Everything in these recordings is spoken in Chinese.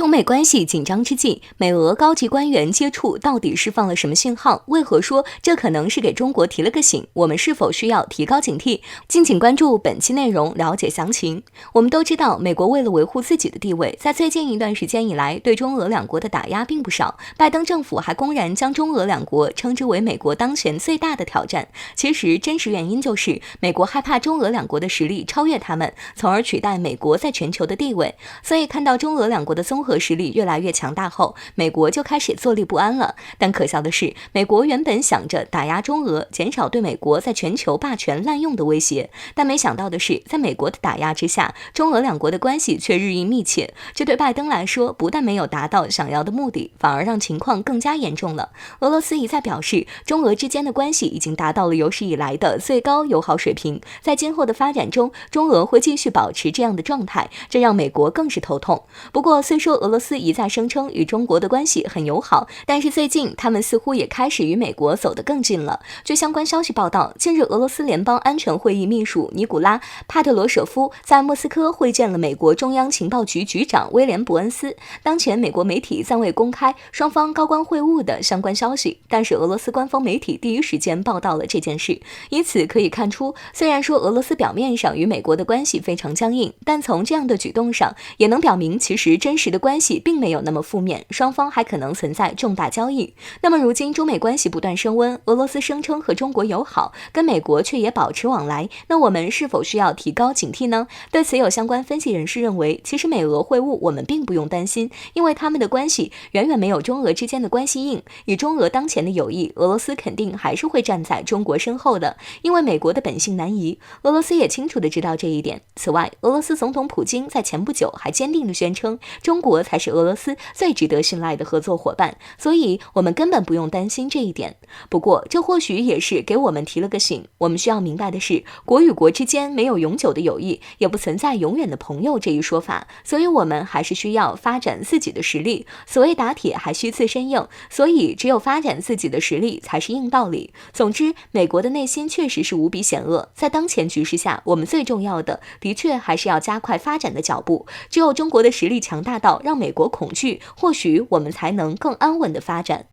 中美关系紧张之际，美俄高级官员接触到底释放了什么信号？为何说这可能是给中国提了个醒？我们是否需要提高警惕？敬请关注本期内容，了解详情。我们都知道，美国为了维护自己的地位，在最近一段时间以来，对中俄两国的打压并不少。拜登政府还公然将中俄两国称之为美国当前最大的挑战。其实真实原因就是美国害怕中俄两国的实力超越他们，从而取代美国在全球的地位。所以看到中俄两国的综合实力越来越强大后，美国就开始坐立不安了。但可笑的是，美国原本想着打压中俄，减少对美国在全球霸权滥用的威胁，但没想到的是，在美国的打压之下，中俄两国的关系却日益密切。这对拜登来说，不但没有达到想要的目的，反而让情况更加严重了。俄罗斯一再表示，中俄之间的关系已经达到了有史以来的最高友好水平，在今后的发展中，中俄会继续保持这样的状态，这让美国更是头痛。不过，虽说俄罗斯一再声称与中国的关系很友好，但是最近他们似乎也开始与美国走得更近了。据相关消息报道，近日俄罗斯联邦安全会议秘书尼古拉·帕特罗舍夫在莫斯科会见了美国中央情报局局长威廉·伯恩斯。当前美国媒体暂未公开双方高官会晤的相关消息，但是俄罗斯官方媒体第一时间报道了这件事。以此可以看出，虽然说俄罗斯表面上与美国的关系非常僵硬，但从这样的举动上也能表明其实真实的关系并没有那么负面，双方还可能存在重大交易。那么如今中美关系不断升温，俄罗斯声称和中国友好，跟美国却也保持往来，那我们是否需要提高警惕呢？对此有相关分析人士认为，其实美俄会晤我们并不用担心，因为他们的关系远远没有中俄之间的关系硬。以中俄当前的友谊，俄罗斯肯定还是会站在中国身后的，因为美国的本性难移，俄罗斯也清楚地知道这一点。此外，俄罗斯总统普京在前不久还坚定地宣称，中国才是俄罗斯最值得信赖的合作伙伴，所以我们根本不用担心这一点。不过，这或许也是给我们提了个醒，我们需要明白的是，国与国之间没有永久的友谊，也不存在永远的朋友这一说法，所以我们还是需要发展自己的实力。所谓打铁还需自身硬，所以只有发展自己的实力才是硬道理。总之，美国的内心确实是无比险恶，在当前局势下，我们最重要的的确还是要加快发展的脚步。只有中国的实力强大到让美国恐惧，或许我们才能更安稳的发展。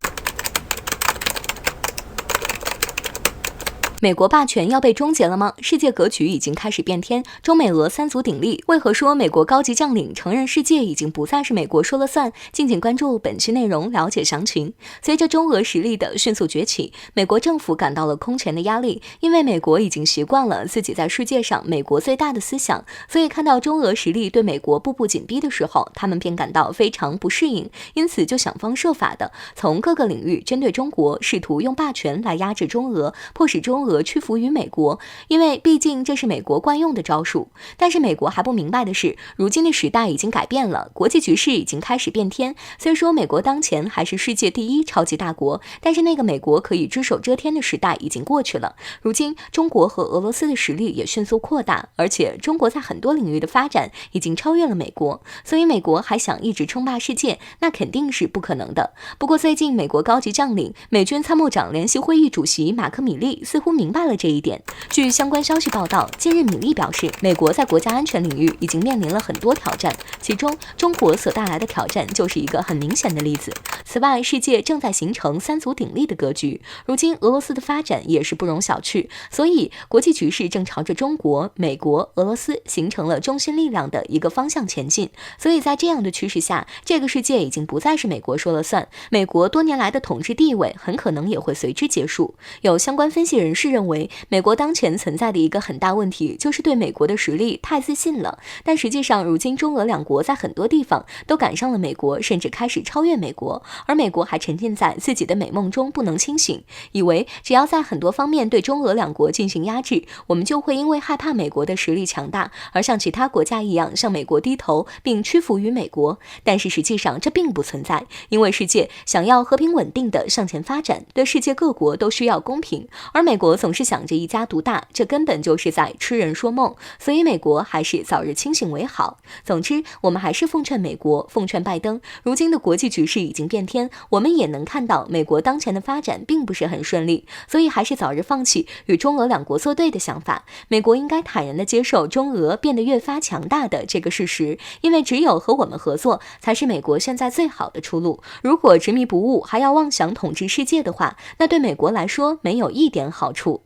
美国霸权要被终结了吗？世界格局已经开始变天，中美俄三足鼎立。为何说美国高级将领承认世界已经不再是美国说了算？敬请关注本期内容，了解详情。随着中俄实力的迅速崛起，美国政府感到了空前的压力，因为美国已经习惯了自己在世界上美国最大的思想，所以看到中俄实力对美国步步紧逼的时候，他们便感到非常不适应，因此就想方设法的从各个领域针对中国，试图用霸权来压制中俄，迫使中俄屈服于美国，因为毕竟这是美国惯用的招数。但是美国还不明白的是，如今的时代已经改变了，国际局势已经开始变天。虽说美国当前还是世界第一超级大国，但是那个美国可以只手遮天的时代已经过去了。如今中国和俄罗斯的实力也迅速扩大，而且中国在很多领域的发展已经超越了美国，所以美国还想一直称霸世界，那肯定是不可能的。不过最近美国高级将领、美军参谋长联席会议主席马克·米利似乎明白了这一点。据相关消息报道，近日米利表示，美国在国家安全领域已经面临了很多挑战，其中中国所带来的挑战就是一个很明显的例子。此外，世界正在形成三足鼎立的格局，如今俄罗斯的发展也是不容小觑，所以国际局势正朝着中国、美国、俄罗斯形成了中心力量的一个方向前进。所以在这样的趋势下，这个世界已经不再是美国说了算，美国多年来的统治地位很可能也会随之结束。有相关分析人士认为，美国当前存在的一个很大问题就是对美国的实力太自信了，但实际上如今中俄两国在很多地方都赶上了美国，甚至开始超越美国，而美国还沉浸在自己的美梦中不能清醒，以为只要在很多方面对中俄两国进行压制，我们就会因为害怕美国的实力强大而像其他国家一样向美国低头并屈服于美国。但是实际上这并不存在，因为世界想要和平稳定的向前发展，对世界各国都需要公平，而美国总是想着一家独大，这根本就是在痴人说梦，所以美国还是早日清醒为好。总之，我们还是奉劝美国，奉劝拜登，如今的国际局势已经变天，我们也能看到美国当前的发展并不是很顺利，所以还是早日放弃与中俄两国作对的想法。美国应该坦然地接受中俄变得越发强大的这个事实，因为只有和我们合作，才是美国现在最好的出路。如果执迷不悟，还要妄想统治世界的话，那对美国来说没有一点好处。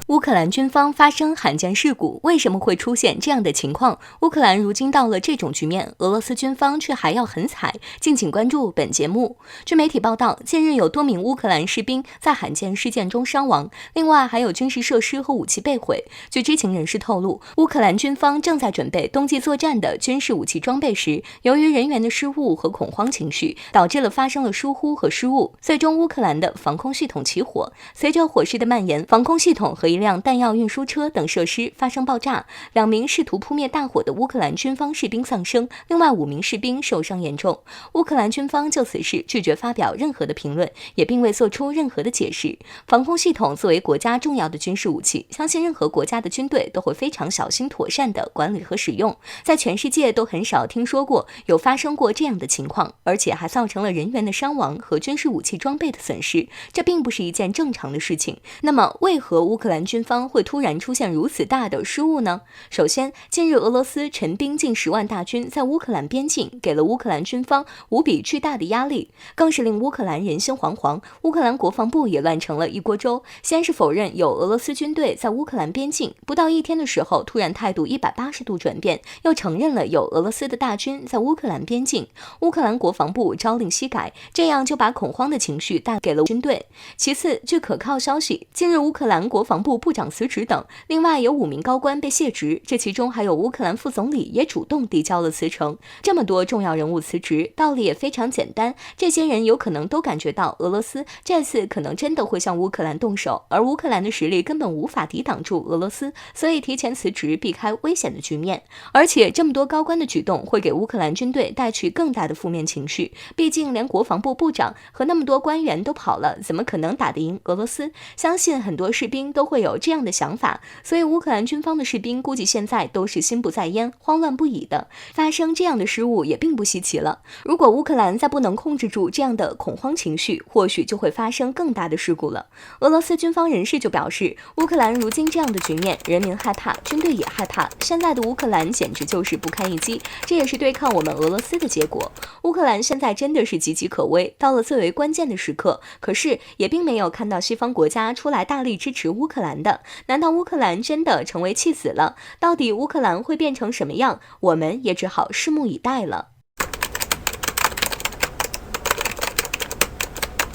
乌克兰军方发生罕见事故，为什么会出现这样的情况？乌克兰如今到了这种局面，俄罗斯军方却还要狠踩。敬请关注本节目。据媒体报道，近日有多名乌克兰士兵在罕见事件中伤亡，另外还有军事设施和武器被毁。据知情人士透露，乌克兰军方正在准备冬季作战的军事武器装备时，由于人员的失误和恐慌情绪，导致了发生了疏忽和失误，最终乌克兰的防空系统起火。随着火势的蔓延，防空系统和一辆弹药运输车等设施发生爆炸，2名试图扑灭大火的乌克兰军方士兵丧生，另外5名士兵受伤严重。乌克兰军方就此事拒绝发表任何的评论，也并未做出任何的解释。防空系统作为国家重要的军事武器，相信任何国家的军队都会非常小心妥善的管理和使用。在全世界都很少听说过有发生过这样的情况，而且还造成了人员的伤亡和军事武器装备的损失，这并不是一件正常的事情。那么为何乌克兰军方会突然出现如此大的失误呢？首先，近日俄罗斯陈兵近10万大军在乌克兰边境，给了乌克兰军方无比巨大的压力，更是令乌克兰人心惶惶。乌克兰国防部也乱成了一锅粥，先是否认有俄罗斯军队在乌克兰边境，不到1天的时候，突然态度180度转变，又承认了有俄罗斯的大军在乌克兰边境。乌克兰国防部朝令夕改，这样就把恐慌的情绪带给了军队。其次，据可靠消息，近日乌克兰国防部部长辞职等，另外有5名高官被卸职，这其中还有乌克兰副总理也主动递交了辞呈。这么多重要人物辞职，道理也非常简单，这些人有可能都感觉到俄罗斯这次可能真的会向乌克兰动手，而乌克兰的实力根本无法抵挡住俄罗斯，所以提前辞职，避开危险的局面。而且这么多高官的举动会给乌克兰军队带去更大的负面情绪，毕竟连国防部部长和那么多官员都跑了，怎么可能打得赢俄罗斯？相信很多士兵都会有这样的想法，所以乌克兰军方的士兵估计现在都是心不在焉，慌乱不已的。发生这样的失误也并不稀奇了。如果乌克兰再不能控制住这样的恐慌情绪，或许就会发生更大的事故了。俄罗斯军方人士就表示，乌克兰如今这样的局面，人民害怕，军队也害怕，现在的乌克兰简直就是不堪一击，这也是对抗我们俄罗斯的结果。乌克兰现在真的是岌岌可危，到了最为关键的时刻，可是也并没有看到西方国家出来大力支持乌克兰的。难道乌克兰真的成为弃子了？到底乌克兰会变成什么样？我们也只好拭目以待了。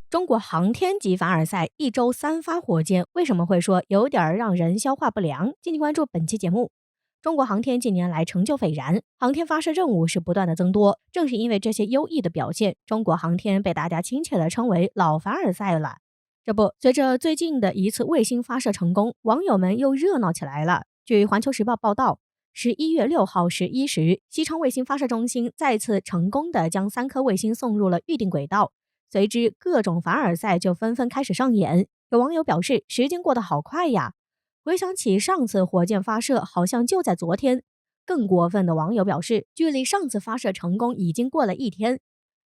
中国航天及凡尔赛1周3发火箭，为什么会说有点让人消化不良？敬请关注本期节目。中国航天近年来成就斐然，航天发射任务是不断的增多。正是因为这些优异的表现，中国航天被大家亲切地称为老凡尔赛了。这不，随着最近的一次卫星发射成功，网友们又热闹起来了。据环球时报报道，11月6号11时，西昌卫星发射中心再次成功地将3颗卫星送入了预定轨道。随之，各种凡尔赛就纷纷开始上演。有网友表示，时间过得好快呀，回想起上次火箭发射好像就在昨天。更过分的网友表示，距离上次发射成功已经过了1天。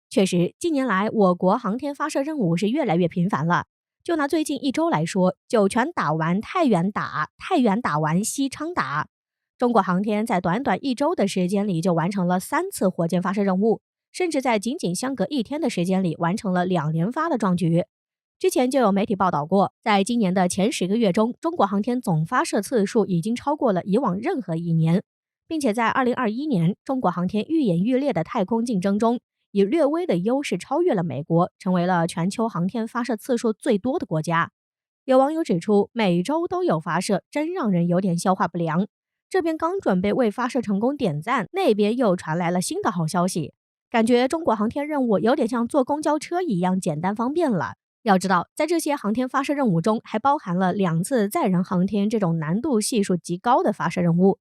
确实，近年来我国航天发射任务是越来越频繁了。就拿最近1周来说，酒泉打完太原打，太原打完西昌打。中国航天在短短1周的时间里就完成了3次火箭发射任务，甚至在仅仅相隔1天的时间里完成了2连发的壮举。之前就有媒体报道过，在今年的前10个月中，中国航天总发射次数已经超过了以往任何一年，并且在2021年，中国航天愈演愈烈的太空竞争中，以略微的优势超越了美国，成为了全球航天发射次数最多的国家。有网友指出，每周都有发射，真让人有点消化不良。这边刚准备为发射成功点赞，那边又传来了新的好消息，感觉中国航天任务有点像坐公交车一样简单方便了。要知道，在这些航天发射任务中，还包含了2次载人航天这种难度系数极高的发射任务。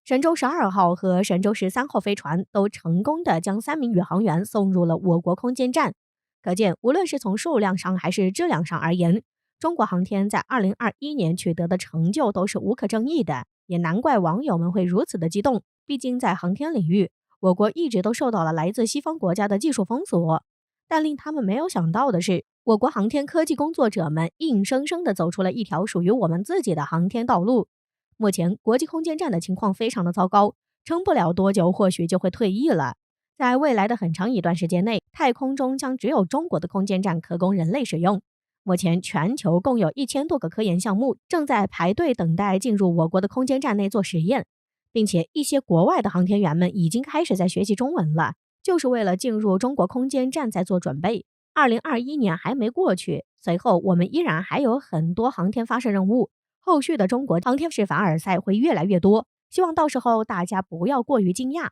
神舟12号和神舟13号飞船都成功地将3名宇航员送入了我国空间站。可见，无论是从数量上还是质量上而言，中国航天在2021年取得的成就都是无可争议的，也难怪网友们会如此的激动。毕竟在航天领域，我国一直都受到了来自西方国家的技术封锁，但令他们没有想到的是，我国航天科技工作者们硬生生地走出了一条属于我们自己的航天道路。目前，国际空间站的情况非常的糟糕，撑不了多久或许就会退役了。在未来的很长一段时间内，太空中将只有中国的空间站可供人类使用。目前，全球共有1000多个科研项目正在排队等待进入我国的空间站内做实验，并且一些国外的航天员们已经开始在学习中文了，就是为了进入中国空间站在做准备。2021年还没过去，随后我们依然还有很多航天发射任务，后续的中国航天士凡尔赛会越来越多，希望到时候大家不要过于惊讶。